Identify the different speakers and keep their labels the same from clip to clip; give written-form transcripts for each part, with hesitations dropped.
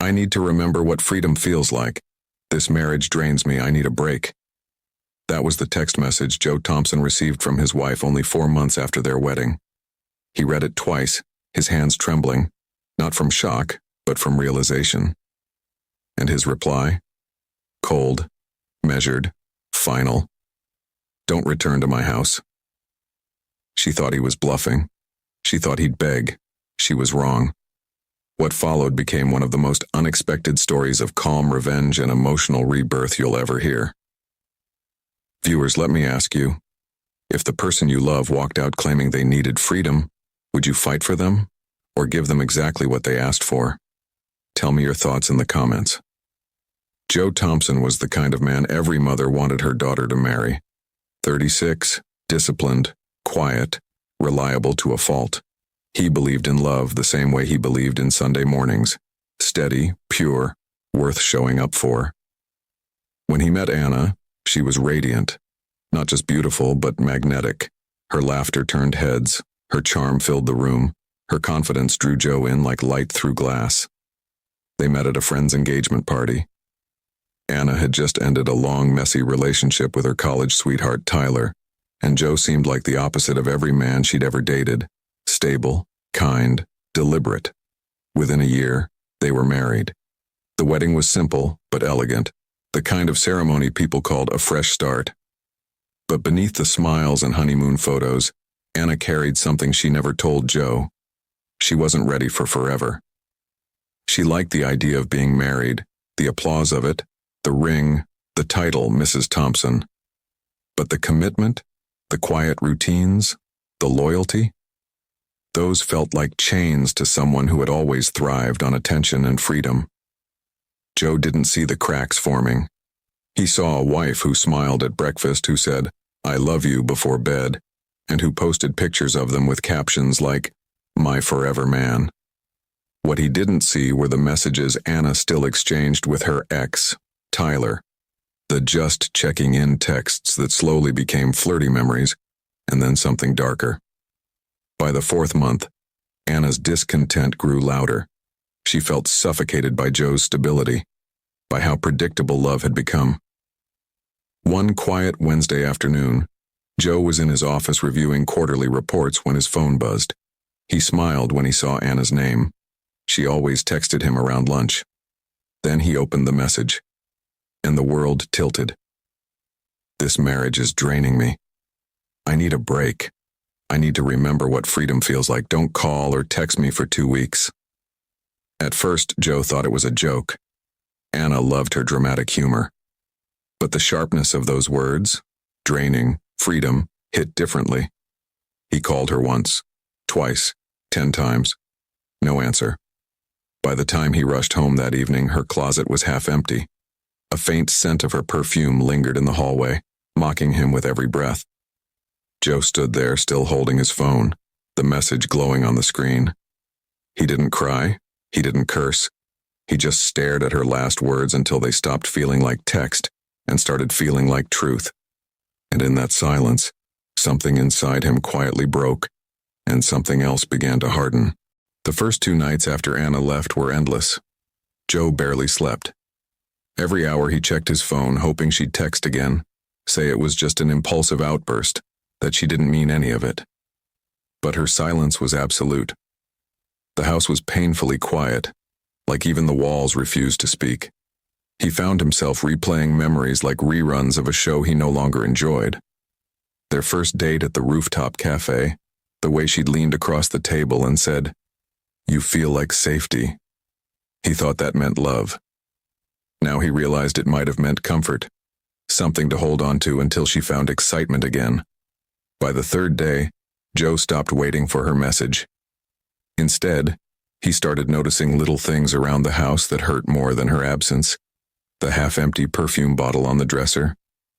Speaker 1: I need to remember what freedom feels like. This marriage drains me. I need a break. That was the text message Joe Thompson received from his wife only 4 months after their wedding. He read it twice, his hands trembling, not from shock, but from realization. And his reply? Cold, measured, final. Don't return to my house. She thought he was bluffing. She thought he'd beg. She was wrong. What followed became one of the most unexpected stories of calm revenge and emotional rebirth you'll ever hear. Viewers, let me ask you, if the person you love walked out claiming they needed freedom, would you fight for them or give them exactly what they asked for? Tell me your thoughts in the comments. Joe Thompson was the kind of man every mother wanted her daughter to marry. 36, disciplined, quiet, reliable to a fault. He believed in love the same way he believed in Sunday mornings. Steady, pure, worth showing up for. When he met Anna, she was radiant. Not just beautiful, but magnetic. Her laughter turned heads. Her charm filled the room. Her confidence drew Joe in like light through glass. They met at a friend's engagement party. Anna had just ended a long, messy relationship with her college sweetheart, Tyler, and Joe seemed like the opposite of every man she'd ever dated. Stable, kind, deliberate. Within a year, they were married. The wedding was simple, but elegant, the kind of ceremony people called a fresh start. But beneath the smiles and honeymoon photos, Anna carried something she never told Joe. She wasn't ready for forever. She liked the idea of being married, the applause of it, the ring, the title, Mrs. Thompson. But the commitment, the quiet routines, the loyalty, those felt like chains to someone who had always thrived on attention and freedom. Joe didn't see the cracks forming. He saw a wife who smiled at breakfast, who said, "I love you," before bed, and who posted pictures of them with captions like, "My forever man." What he didn't see were the messages Anna still exchanged with her ex, Tyler, the just checking in texts that slowly became flirty memories, and then something darker. By the 4th month, Anna's discontent grew louder. She felt suffocated by Joe's stability, by how predictable love had become. One quiet Wednesday afternoon, Joe was in his office reviewing quarterly reports when his phone buzzed. He smiled when he saw Anna's name. She always texted him around lunch. Then he opened the message, and the world tilted. "This marriage is draining me. I need a break. I need to remember what freedom feels like. Don't call or text me for 2 weeks." At first, Joe thought it was a joke. Anna loved her dramatic humor. But the sharpness of those words, draining, freedom, hit differently. He called her once, twice, 10 times. No answer. By the time he rushed home that evening, her closet was half empty. A faint scent of her perfume lingered in the hallway, mocking him with every breath. Joe stood there, still holding his phone, the message glowing on the screen. He didn't cry. He didn't curse. He just stared at her last words until they stopped feeling like text and started feeling like truth. And in that silence, something inside him quietly broke, and something else began to harden. The first 2 nights after Anna left were endless. Joe barely slept. Every hour he checked his phone, hoping she'd text again, say it was just an impulsive outburst, that she didn't mean any of it. But her silence was absolute. The house was painfully quiet, like even the walls refused to speak. He found himself replaying memories like reruns of a show he no longer enjoyed. Their first date at the rooftop cafe, the way she'd leaned across the table and said, "You feel like safety." He thought that meant love. Now he realized it might have meant comfort, something to hold on to until she found excitement again. By the 3rd day, Joe stopped waiting for her message. Instead, he started noticing little things around the house that hurt more than her absence. The half-empty perfume bottle on the dresser,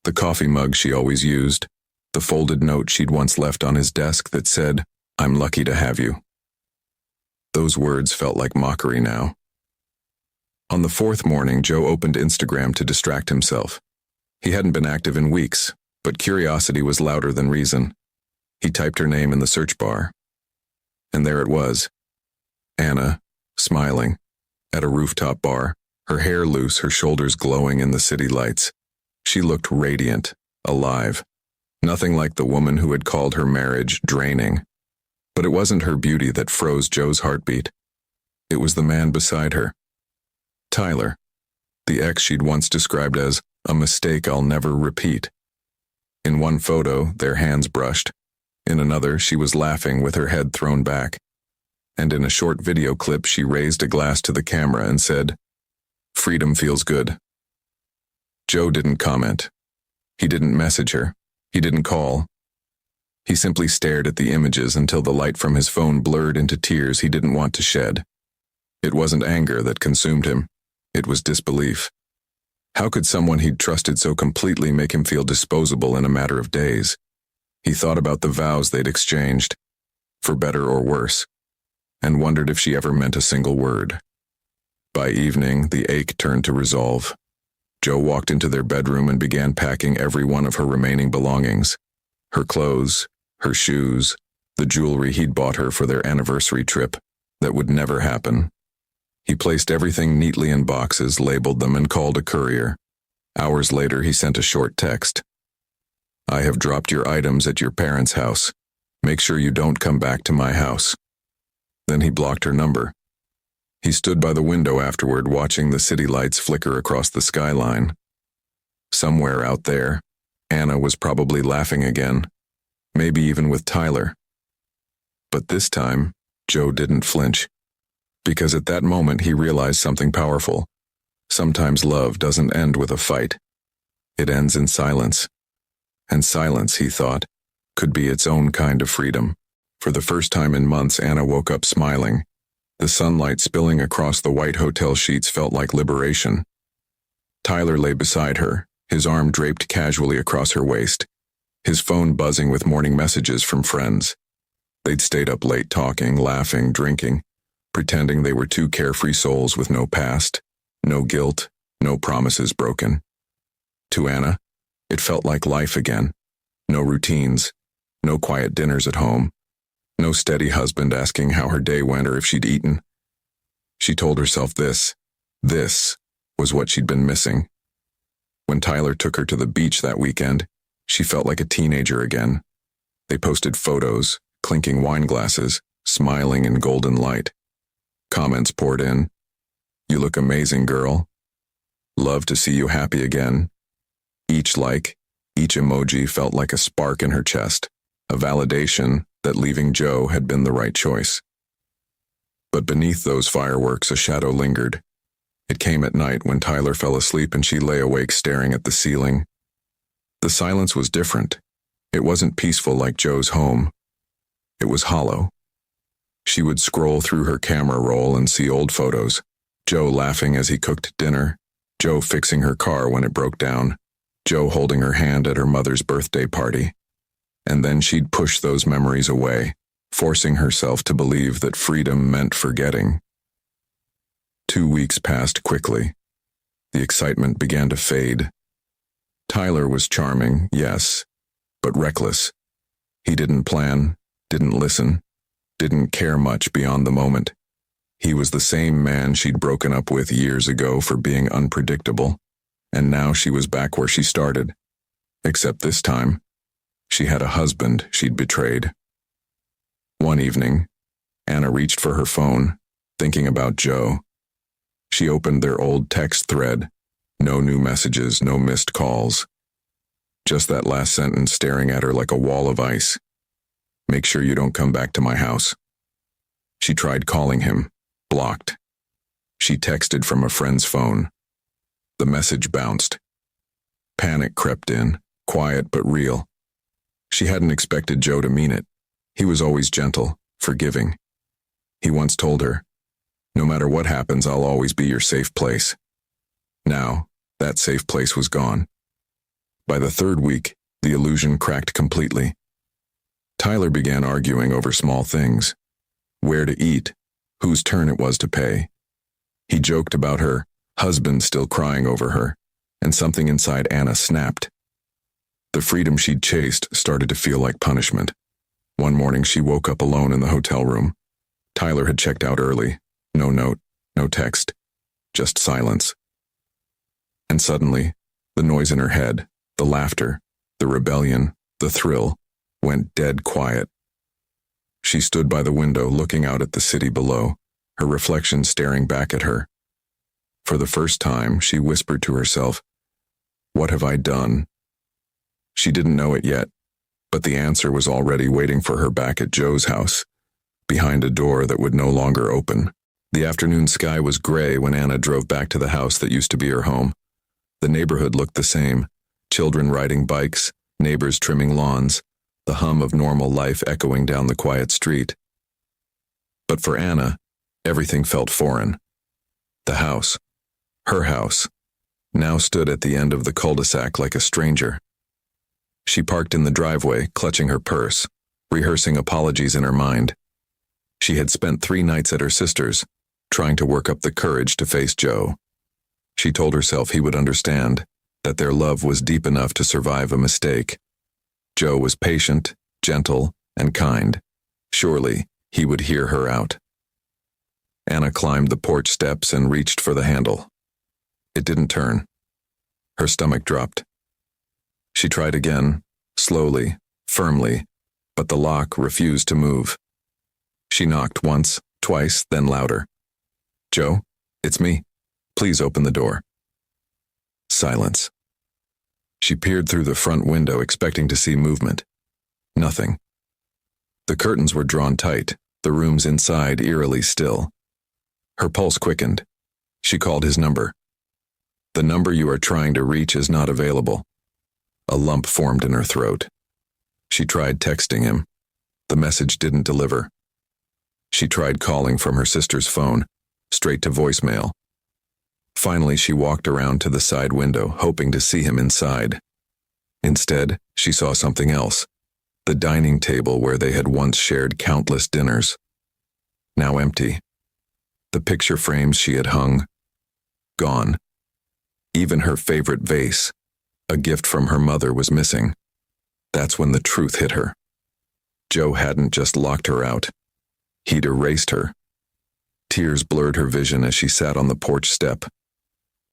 Speaker 1: the coffee mug she always used, the folded note she'd once left on his desk that said, "I'm lucky to have you." Those words felt like mockery now. On the 4th morning, Joe opened Instagram to distract himself. He hadn't been active in weeks, but curiosity was louder than reason. He typed her name in the search bar. And there it was. Anna, smiling, at a rooftop bar, her hair loose, her shoulders glowing in the city lights. She looked radiant, alive. Nothing like the woman who had called her marriage draining. But it wasn't her beauty that froze Joe's heartbeat. It was the man beside her. Tyler, the ex she'd once described as a mistake I'll never repeat. In one photo, their hands brushed. In another, she was laughing with her head thrown back. And in a short video clip, she raised a glass to the camera and said, "Freedom feels good." Joe didn't comment. He didn't message her. He didn't call. He simply stared at the images until the light from his phone blurred into tears he didn't want to shed. It wasn't anger that consumed him. It was disbelief. How could someone he'd trusted so completely make him feel disposable in a matter of days? He thought about the vows they'd exchanged, for better or worse, and wondered if she ever meant a single word. By evening, the ache turned to resolve. Joe walked into their bedroom and began packing every one of her remaining belongings. Her clothes, her shoes, the jewelry he'd bought her for their anniversary trip that would never happen. He placed everything neatly in boxes, labeled them, and called a courier. Hours later, he sent a short text. "I have dropped your items at your parents' house. Make sure you don't come back to my house." Then he blocked her number. He stood by the window afterward, watching the city lights flicker across the skyline. Somewhere out there, Anna was probably laughing again, maybe even with Tyler. But this time, Joe didn't flinch, because at that moment he realized something powerful. Sometimes love doesn't end with a fight. It ends in silence. And silence, he thought, could be its own kind of freedom. For the first time in months, Anna woke up smiling. The sunlight spilling across the white hotel sheets felt like liberation. Tyler lay beside her, his arm draped casually across her waist, his phone buzzing with morning messages from friends. They'd stayed up late talking, laughing, drinking, pretending they were two carefree souls with no past, no guilt, no promises broken. To Anna, it felt like life again. No routines, no quiet dinners at home, no steady husband asking how her day went or if she'd eaten. She told herself this was what she'd been missing. When Tyler took her to the beach that weekend, she felt like a teenager again. They posted photos, clinking wine glasses, smiling in golden light. Comments poured in. "You look amazing, girl. Love to see you happy again." Each like, each emoji felt like a spark in her chest, a validation that leaving Joe had been the right choice. But beneath those fireworks, a shadow lingered. It came at night when Tyler fell asleep and she lay awake staring at the ceiling. The silence was different. It wasn't peaceful like Joe's home. It was hollow. She would scroll through her camera roll and see old photos. Joe laughing as he cooked dinner. Joe fixing her car when it broke down. Joe holding her hand at her mother's birthday party. And then she'd push those memories away, forcing herself to believe that freedom meant forgetting. 2 weeks passed quickly. The excitement began to fade. Tyler was charming, yes, but reckless. He didn't plan, didn't listen, didn't care much beyond the moment. He was the same man she'd broken up with years ago for being unpredictable, and now she was back where she started. Except this time, she had a husband she'd betrayed. One evening, Anna reached for her phone, thinking about Joe. She opened their old text thread. No new messages, no missed calls. Just that last sentence staring at her like a wall of ice. "Make sure you don't come back to my house." She tried calling him, blocked. She texted from a friend's phone. The message bounced. Panic crept in, quiet but real. She hadn't expected Joe to mean it. He was always gentle, forgiving. He once told her, "No matter what happens, I'll always be your safe place." Now, that safe place was gone. By the third week, the illusion cracked completely. Tyler began arguing over small things. Where to eat, whose turn it was to pay. He joked about her husband still crying over her, and something inside Anna snapped. The freedom she'd chased started to feel like punishment. One morning she woke up alone in the hotel room. Tyler had checked out early. No note, no text, just silence. And suddenly, the noise in her head, the laughter, the rebellion, the thrill, went dead quiet. She stood by the window looking out at the city below, her reflection staring back at her. For the first time, she whispered to herself, "What have I done?" She didn't know it yet, but the answer was already waiting for her back at Joe's house, behind a door that would no longer open. The afternoon sky was gray when Anna drove back to the house that used to be her home. The neighborhood looked the same, children riding bikes, neighbors trimming lawns, the hum of normal life echoing down the quiet street. But for Anna, everything felt foreign. The house, her house, now stood at the end of the cul-de-sac like a stranger. She parked in the driveway, clutching her purse, rehearsing apologies in her mind. She had spent 3 nights at her sister's, trying to work up the courage to face Joe. She told herself he would understand, that their love was deep enough to survive a mistake. Joe was patient, gentle, and kind. Surely, he would hear her out. Anna climbed the porch steps and reached for the handle. It didn't turn. Her stomach dropped. She tried again, slowly, firmly, but the lock refused to move. She knocked once, twice, then louder. "Joe, it's me. Please open the door." Silence. She peered through the front window expecting to see movement. Nothing. The curtains were drawn tight, the rooms inside eerily still. Her pulse quickened. She called his number. "The number you are trying to reach is not available." A lump formed in her throat. She tried texting him. The message didn't deliver. She tried calling from her sister's phone, straight to voicemail. Finally, she walked around to the side window, hoping to see him inside. Instead, she saw something else. The dining table where they had once shared countless dinners. Now empty. The picture frames she had hung. Gone. Even her favorite vase, a gift from her mother, was missing. That's when the truth hit her. Joe hadn't just locked her out. He'd erased her. Tears blurred her vision as she sat on the porch step.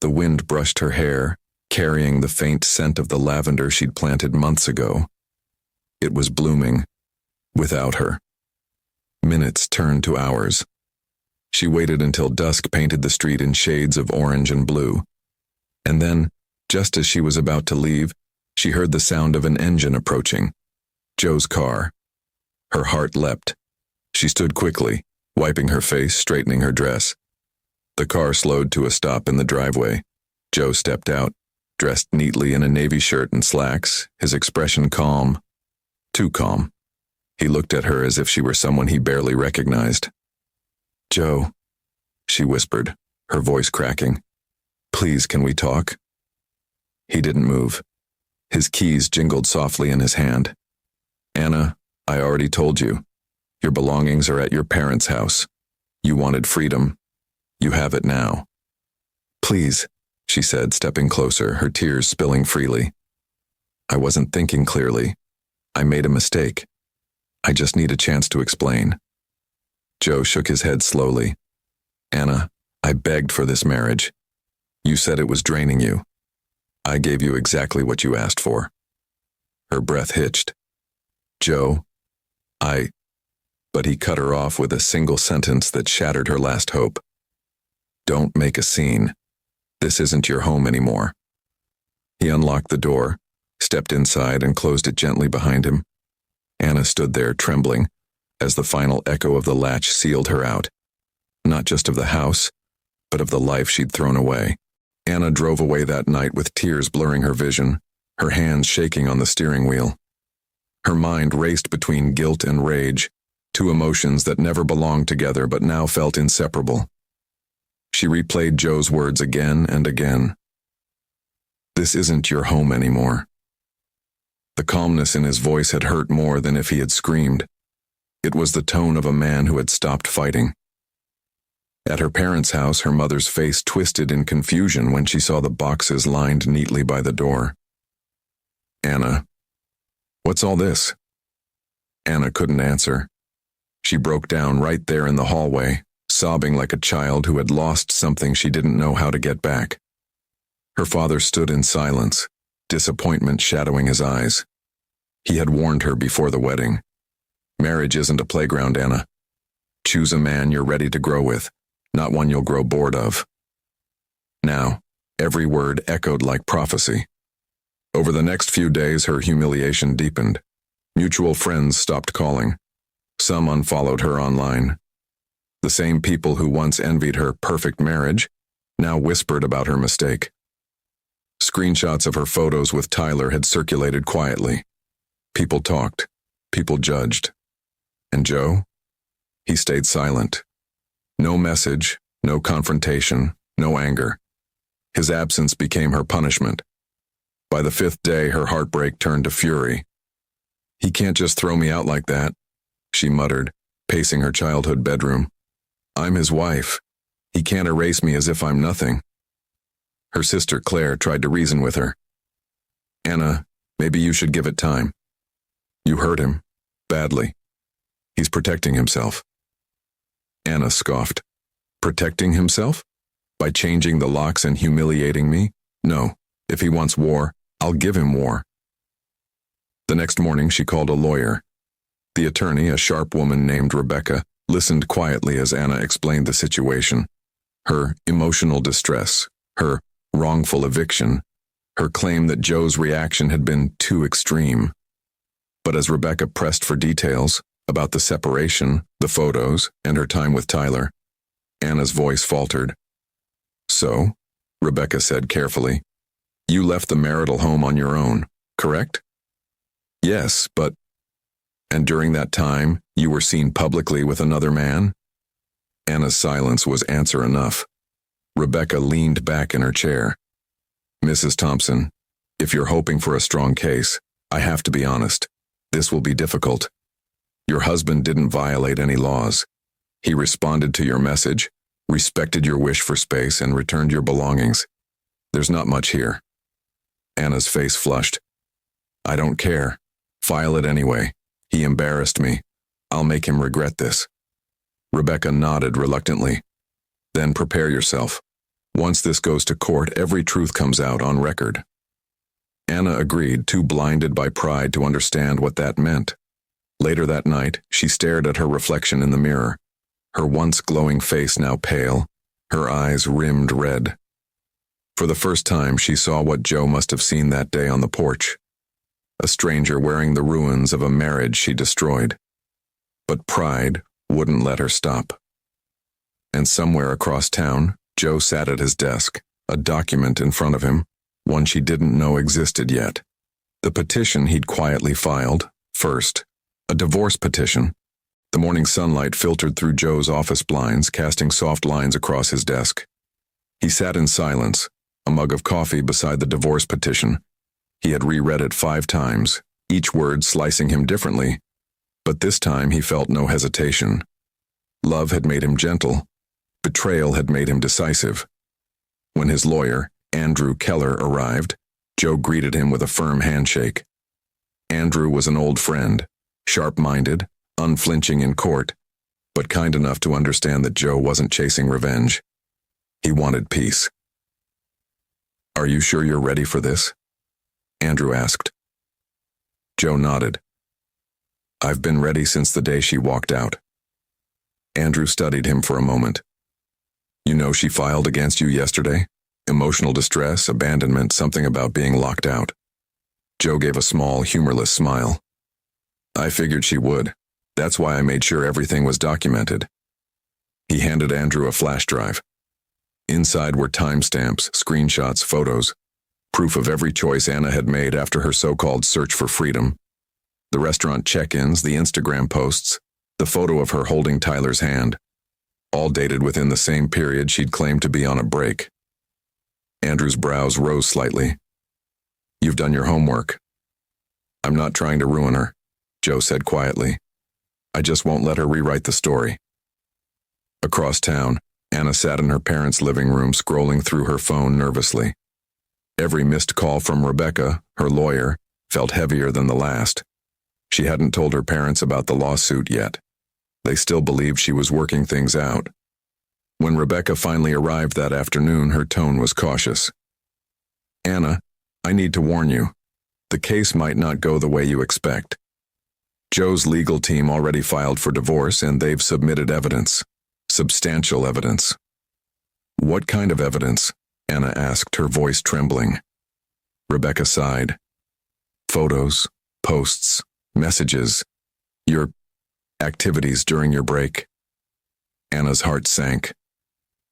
Speaker 1: The wind brushed her hair, carrying the faint scent of the lavender she'd planted months ago. It was blooming, without her. Minutes turned to hours. She waited until dusk painted the street in shades of orange and blue. And then, just as she was about to leave, she heard the sound of an engine approaching. Joe's car. Her heart leapt. She stood quickly, wiping her face, straightening her dress. The car slowed to a stop in the driveway. Joe stepped out, dressed neatly in a navy shirt and slacks, his expression calm. Too calm. He looked at her as if she were someone he barely recognized. "Joe," she whispered, her voice cracking. "Please, can we talk?" He didn't move. His keys jingled softly in his hand. "Anna, I already told you. Your belongings are at your parents' house. You wanted freedom. You have it now." "Please," she said, stepping closer, her tears spilling freely. "I wasn't thinking clearly. I made a mistake. I just need a chance to explain." Joe shook his head slowly. "Anna, I begged for this marriage. You said it was draining you. I gave you exactly what you asked for." Her breath hitched. "Joe, But he cut her off with a single sentence that shattered her last hope. "Don't make a scene. This isn't your home anymore." He unlocked the door, stepped inside, and closed it gently behind him. Anna stood there trembling, as the final echo of the latch sealed her out. Not just of the house, but of the life she'd thrown away. Anna drove away that night with tears blurring her vision, her hands shaking on the steering wheel. Her mind raced between guilt and rage, 2 emotions that never belonged together but now felt inseparable. She replayed Joe's words again and again. "This isn't your home anymore." The calmness in his voice had hurt more than if he had screamed. It was the tone of a man who had stopped fighting. At her parents' house, her mother's face twisted in confusion when she saw the boxes lined neatly by the door. "Anna, what's all this?" Anna couldn't answer. She broke down right there in the hallway, sobbing like a child who had lost something she didn't know how to get back. Her father stood in silence, disappointment shadowing his eyes. He had warned her before the wedding. Marriage isn't a playground, Anna. Choose a man you're ready to grow with, not one you'll grow bored of. Now, every word echoed like prophecy. Over the next few days, her humiliation deepened. Mutual friends stopped calling. Some unfollowed her online. The same people who once envied her perfect marriage now whispered about her mistake. Screenshots of her photos with Tyler had circulated quietly. People talked. People judged. And Joe? He stayed silent. No message, no confrontation, no anger. His absence became her punishment. By the 5th day, her heartbreak turned to fury. "He can't just throw me out like that," she muttered, pacing her childhood bedroom. "I'm his wife. He can't erase me as if I'm nothing." Her sister Claire tried to reason with her. "Anna, maybe you should give it time. You hurt him. Badly. He's protecting himself." Anna scoffed. "Protecting himself? By changing the locks and humiliating me? No. If he wants war, I'll give him war." The next morning she called a lawyer. The attorney, a sharp woman named Rebecca, listened quietly as Anna explained the situation. Her emotional distress, her wrongful eviction, her claim that Joe's reaction had been too extreme. But as Rebecca pressed for details about the separation, the photos, and her time with Tyler, Anna's voice faltered. "So," Rebecca said carefully, "you left the marital home on your own, correct?" "Yes, but—" "And during that time, you were seen publicly with another man?" Anna's silence was answer enough. Rebecca leaned back in her chair. "Mrs. Thompson, if you're hoping for a strong case, I have to be honest. This will be difficult. Your husband didn't violate any laws. He responded to your message, respected your wish for space, and returned your belongings. There's not much here." Anna's face flushed. "I don't care. File it anyway. He embarrassed me. I'll make him regret this." Rebecca nodded reluctantly. "Then prepare yourself. Once this goes to court, every truth comes out on record." Anna agreed, too blinded by pride to understand what that meant. Later that night, she stared at her reflection in the mirror, her once glowing face now pale, her eyes rimmed red. For the first time, she saw what Joe must have seen that day on the porch. A stranger wearing the ruins of a marriage she destroyed. But pride wouldn't let her stop. And somewhere across town, Joe sat at his desk, a document in front of him, one she didn't know existed yet. The petition he'd quietly filed, first, a divorce petition. The morning sunlight filtered through Joe's office blinds, casting soft lines across his desk. He sat in silence, a mug of coffee beside the divorce petition. He had reread it 5 times, each word slicing him differently, but this time he felt no hesitation. Love had made him gentle. Betrayal had made him decisive. When his lawyer, Andrew Keller, arrived, Joe greeted him with a firm handshake. Andrew was an old friend, sharp-minded, unflinching in court, but kind enough to understand that Joe wasn't chasing revenge. He wanted peace. "Are you sure you're ready for this?" Andrew asked. Joe nodded. "I've been ready since the day she walked out." Andrew studied him for a moment. "You know she filed against you yesterday? Emotional distress, abandonment, something about being locked out." Joe gave a small, humorless smile. "I figured she would. That's why I made sure everything was documented." He handed Andrew a flash drive. Inside were timestamps, screenshots, photos, proof of every choice Anna had made after her so-called search for freedom. The restaurant check-ins, the Instagram posts, the photo of her holding Tyler's hand, all dated within the same period she'd claimed to be on a break. Andrew's brows rose slightly. "You've done your homework." "I'm not trying to ruin her," Joe said quietly. "I just won't let her rewrite the story." Across town, Anna sat in her parents' living room scrolling through her phone nervously. Every missed call from Rebecca, her lawyer, felt heavier than the last. She hadn't told her parents about the lawsuit yet. They still believed she was working things out. When Rebecca finally arrived that afternoon, her tone was cautious. "Anna, I need to warn you. The case might not go the way you expect. Joe's legal team already filed for divorce and they've submitted evidence. Substantial evidence." "What kind of evidence?" Anna asked, her voice trembling. Rebecca sighed. "Photos, posts, messages, your activities during your break." Anna's heart sank.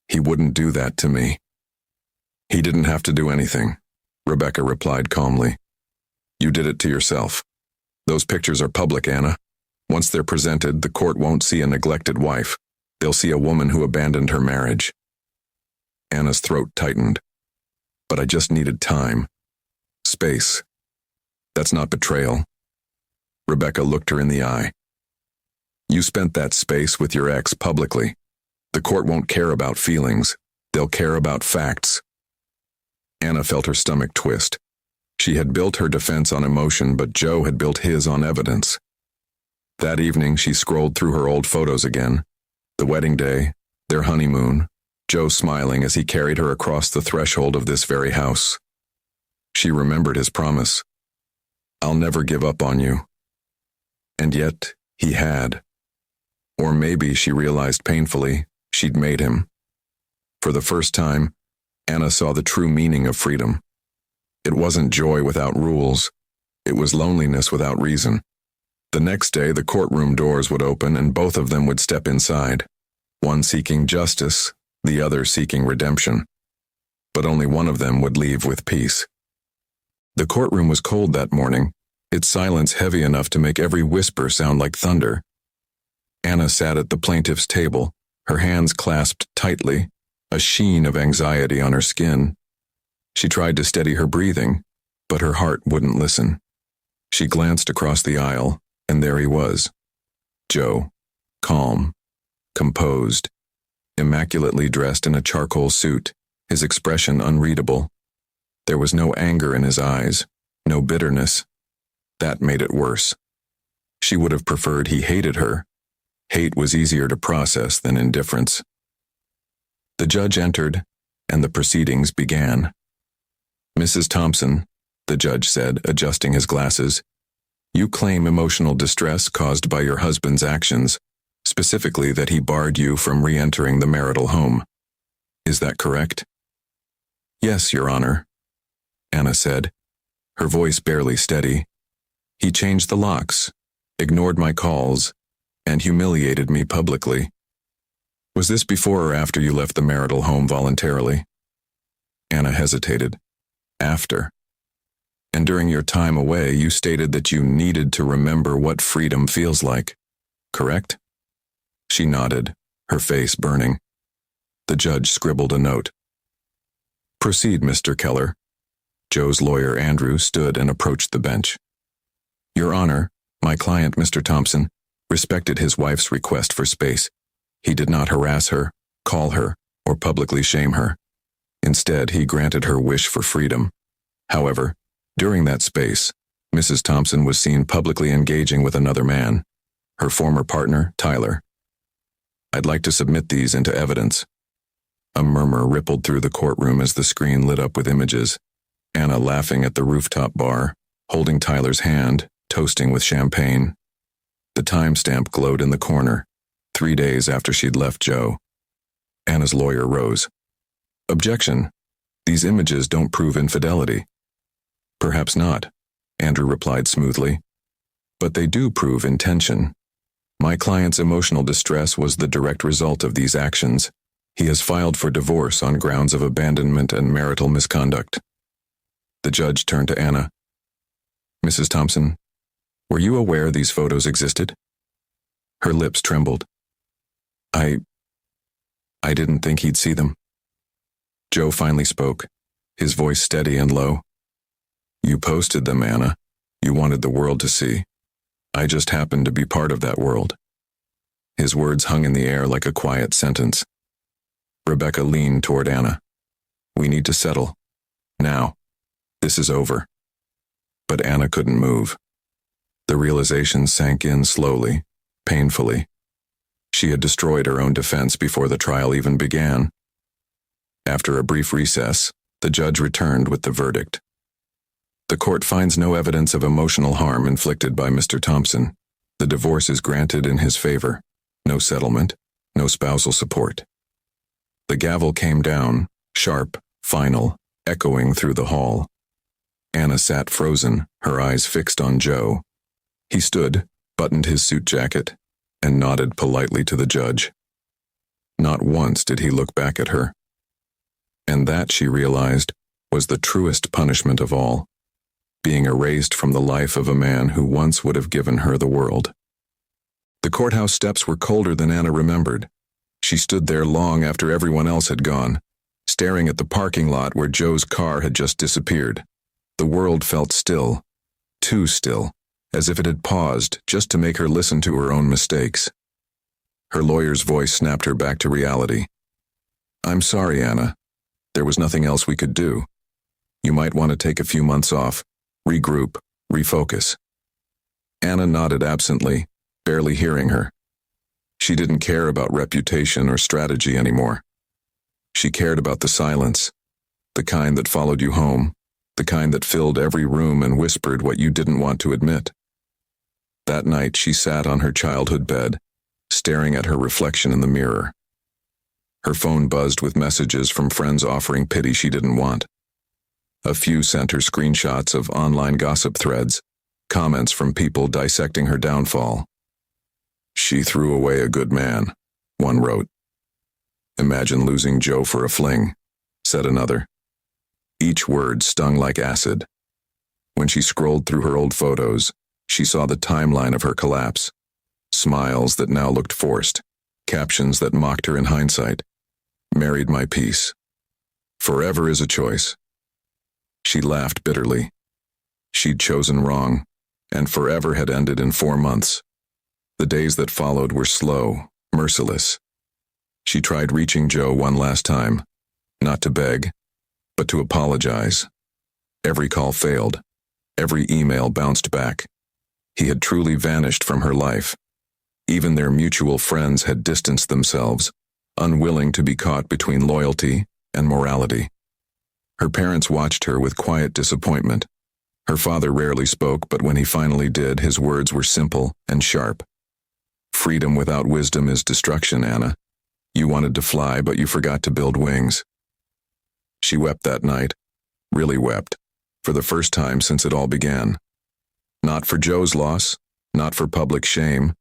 Speaker 1: "He wouldn't do that to me." "He didn't have to do anything," Rebecca replied calmly. "You did it to yourself. Those pictures are public, Anna. Once they're presented, the court won't see a neglected wife. They'll see a woman who abandoned her marriage." Anna's throat tightened. "But I just needed time. Space. That's not betrayal." Rebecca looked her in the eye. "You spent that space with your ex publicly. The court won't care about feelings. They'll care about facts." Anna felt her stomach twist. She had built her defense on emotion, but Joe had built his on evidence. That evening, she scrolled through her old photos again. The wedding day, their honeymoon, Joe smiling as he carried her across the threshold of this very house. She remembered his promise. "I'll never give up on you." And yet, he had. Or maybe, she realized painfully, she'd made him. For the first time, Anna saw the true meaning of freedom. It wasn't joy without rules. It was loneliness without reason. The next day, the courtroom doors would open and both of them would step inside, one seeking justice, the other seeking redemption. But only one of them would leave with peace. The courtroom was cold that morning, its silence heavy enough to make every whisper sound like thunder. Anna sat at the plaintiff's table, her hands clasped tightly, a sheen of anxiety on her skin. She tried to steady her breathing, but her heart wouldn't listen. She glanced across the aisle, and there he was. Joe, calm, composed, immaculately dressed in a charcoal suit, his expression unreadable. There was no anger in his eyes, no bitterness. That made it worse. She would have preferred he hated her. Hate was easier to process than indifference. The judge entered, and the proceedings began. "Mrs. Thompson," the judge said, adjusting his glasses, "you claim emotional distress caused by your husband's actions, specifically that he barred you from re-entering the marital home. Is that correct?" "Yes, Your Honor," Anna said, her voice barely steady. "He changed the locks, ignored my calls, and humiliated me publicly." "Was this before or after you left the marital home voluntarily?" Anna hesitated. "After. And during your time away, you stated that you needed to remember what freedom feels like, correct?" She nodded, her face burning. The judge scribbled a note. "Proceed, Mr. Keller." Joe's lawyer, Andrew, stood and approached the bench. "Your Honor, my client, Mr. Thompson, respected his wife's request for space. He did not harass her, call her, or publicly shame her. Instead, he granted her wish for freedom. However, during that space, Mrs. Thompson was seen publicly engaging with another man, her former partner, Tyler. I'd like to submit these into evidence." A murmur rippled through the courtroom as the screen lit up with images. Anna laughing at the rooftop bar, holding Tyler's hand, toasting with champagne. The timestamp glowed in the corner, 3 days after she'd left Joe. Anna's lawyer rose. "Objection. These images don't prove infidelity." "Perhaps not," Andrew replied smoothly. "But they do prove intention. My client's emotional distress was the direct result of these actions. He has filed for divorce on grounds of abandonment and marital misconduct." The judge turned to Anna. "Mrs. Thompson, were you aware these photos existed?" Her lips trembled. I didn't think he'd see them." Joe finally spoke, his voice steady and low. "You posted them, Anna. You wanted the world to see. I just happened to be part of that world." His words hung in the air like a quiet sentence. Rebecca leaned toward Anna. "We need to settle. Now. This is over." But Anna couldn't move. The realization sank in slowly, painfully. She had destroyed her own defense before the trial even began. After a brief recess, the judge returned with the verdict. The court finds no evidence of emotional harm inflicted by Mr. Thompson. The divorce is granted in his favor. No settlement, no spousal support. The gavel came down, sharp, final, echoing through the hall. Anna sat frozen, her eyes fixed on Joe. He stood, buttoned his suit jacket, and nodded politely to the judge. Not once did he look back at her. And that, she realized, was the truest punishment of all, being erased from the life of a man who once would have given her the world. The courthouse steps were colder than Anna remembered. She stood there long after everyone else had gone, staring at the parking lot where Joe's car had just disappeared. The world felt still, too still, as if it had paused just to make her listen to her own mistakes. Her lawyer's voice snapped her back to reality. "I'm sorry, Anna. There was nothing else we could do. You might want to take a few months off, regroup, refocus." Anna nodded absently, barely hearing her. She didn't care about reputation or strategy anymore. She cared about the silence, the kind that followed you home, the kind that filled every room and whispered what you didn't want to admit. That night she sat on her childhood bed, staring at her reflection in the mirror. Her phone buzzed with messages from friends offering pity she didn't want. A few sent her screenshots of online gossip threads, comments from people dissecting her downfall. "She threw away a good man," one wrote. "Imagine losing Joe for a fling," said another. Each word stung like acid. When she scrolled through her old photos, she saw the timeline of her collapse. Smiles that now looked forced, captions that mocked her in hindsight. "Married my peace. Forever is a choice." She laughed bitterly. She'd chosen wrong, and forever had ended in 4 months. The days that followed were slow, merciless. She tried reaching Joe one last time, not to beg, but to apologize. Every call failed. Every email bounced back. He had truly vanished from her life. Even their mutual friends had distanced themselves, unwilling to be caught between loyalty and morality. Her parents watched her with quiet disappointment. Her father rarely spoke, but when he finally did, his words were simple and sharp. "Freedom without wisdom is destruction, Anna. You wanted to fly, but you forgot to build wings." She wept that night, really wept, for the first time since it all began. Not for Joe's loss, not for public shame,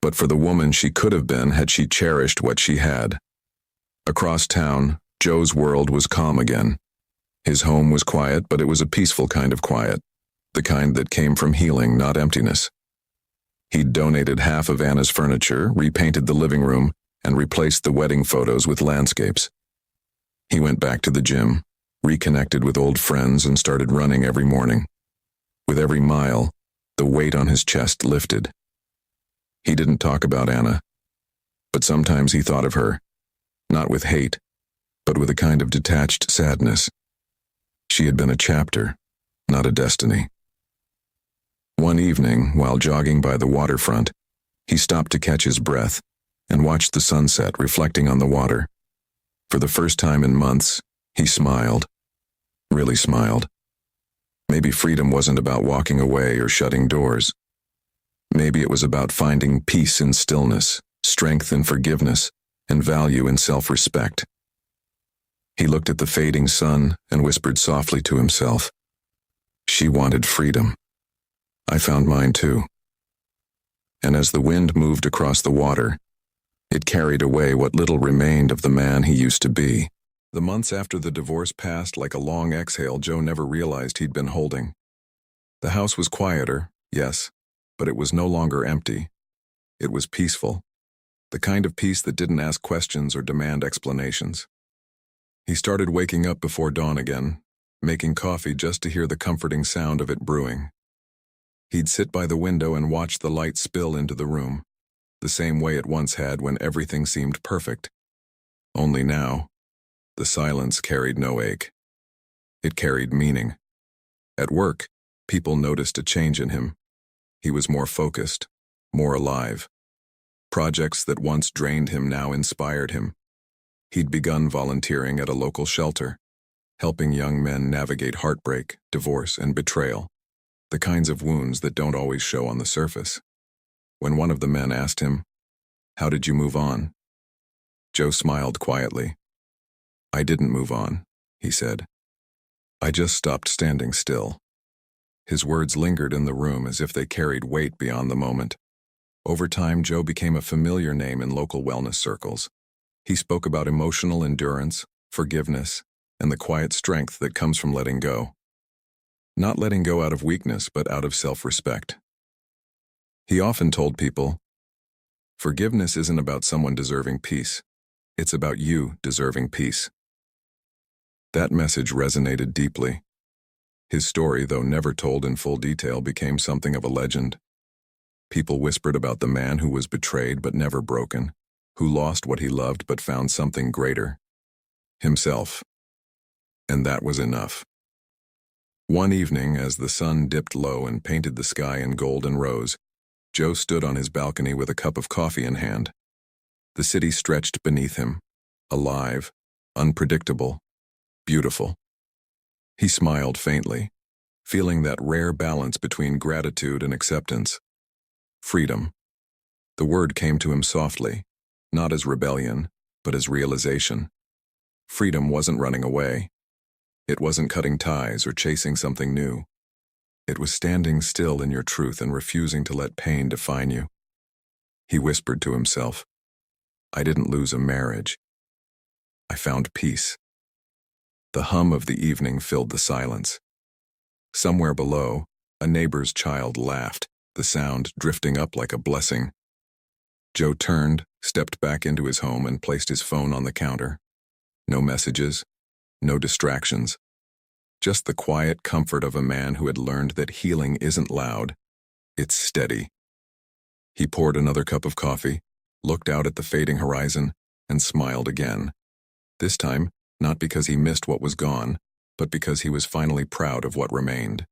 Speaker 1: but for the woman she could have been had she cherished what she had. Across town, Joe's world was calm again. His home was quiet, but it was a peaceful kind of quiet, the kind that came from healing, not emptiness. He'd donated half of Anna's furniture, repainted the living room, and replaced the wedding photos with landscapes. He went back to the gym, reconnected with old friends, and started running every morning. With every mile, the weight on his chest lifted. He didn't talk about Anna, but sometimes he thought of her, not with hate, but with a kind of detached sadness. She had been a chapter, not a destiny. One evening, while jogging by the waterfront, he stopped to catch his breath and watched the sunset reflecting on the water. For the first time in months, he smiled, really smiled. Maybe freedom wasn't about walking away or shutting doors. Maybe it was about finding peace in stillness, strength in forgiveness, and value in self-respect. He looked at the fading sun and whispered softly to himself, "She wanted freedom. I found mine too." And as the wind moved across the water, it carried away what little remained of the man he used to be. The months after the divorce passed like a long exhale Joe never realized he'd been holding. The house was quieter, yes, but it was no longer empty. It was peaceful, the kind of peace that didn't ask questions or demand explanations. He started waking up before dawn again, making coffee just to hear the comforting sound of it brewing. He'd sit by the window and watch the light spill into the room, the same way it once had when everything seemed perfect. Only now, the silence carried no ache. It carried meaning. At work, people noticed a change in him. He was more focused, more alive. Projects that once drained him now inspired him. He'd begun volunteering at a local shelter, helping young men navigate heartbreak, divorce, and betrayal, the kinds of wounds that don't always show on the surface. When one of the men asked him, "How did you move on?" Joe smiled quietly. "I didn't move on," he said. "I just stopped standing still." His words lingered in the room as if they carried weight beyond the moment. Over time, Joe became a familiar name in local wellness circles. He spoke about emotional endurance, forgiveness, and the quiet strength that comes from letting go. Not letting go out of weakness, but out of self-respect. He often told people, "Forgiveness isn't about someone deserving peace. It's about you deserving peace." That message resonated deeply. His story, though never told in full detail, became something of a legend. People whispered about the man who was betrayed but never broken, who lost what he loved but found something greater, himself. And that was enough. One evening, as the sun dipped low and painted the sky in gold and rose, Joe stood on his balcony with a cup of coffee in hand. The city stretched beneath him, alive, unpredictable, beautiful. He smiled faintly, feeling that rare balance between gratitude and acceptance. Freedom. The word came to him softly, not as rebellion, but as realization. Freedom wasn't running away. It wasn't cutting ties or chasing something new. It was standing still in your truth and refusing to let pain define you. He whispered to himself, "I didn't lose a marriage. I found peace." The hum of the evening filled the silence. Somewhere below, a neighbor's child laughed, the sound drifting up like a blessing. Joe turned, stepped back into his home, and placed his phone on the counter. No messages, no distractions. Just the quiet comfort of a man who had learned that healing isn't loud, it's steady. He poured another cup of coffee, looked out at the fading horizon, and smiled again. This time, not because he missed what was gone, but because he was finally proud of what remained.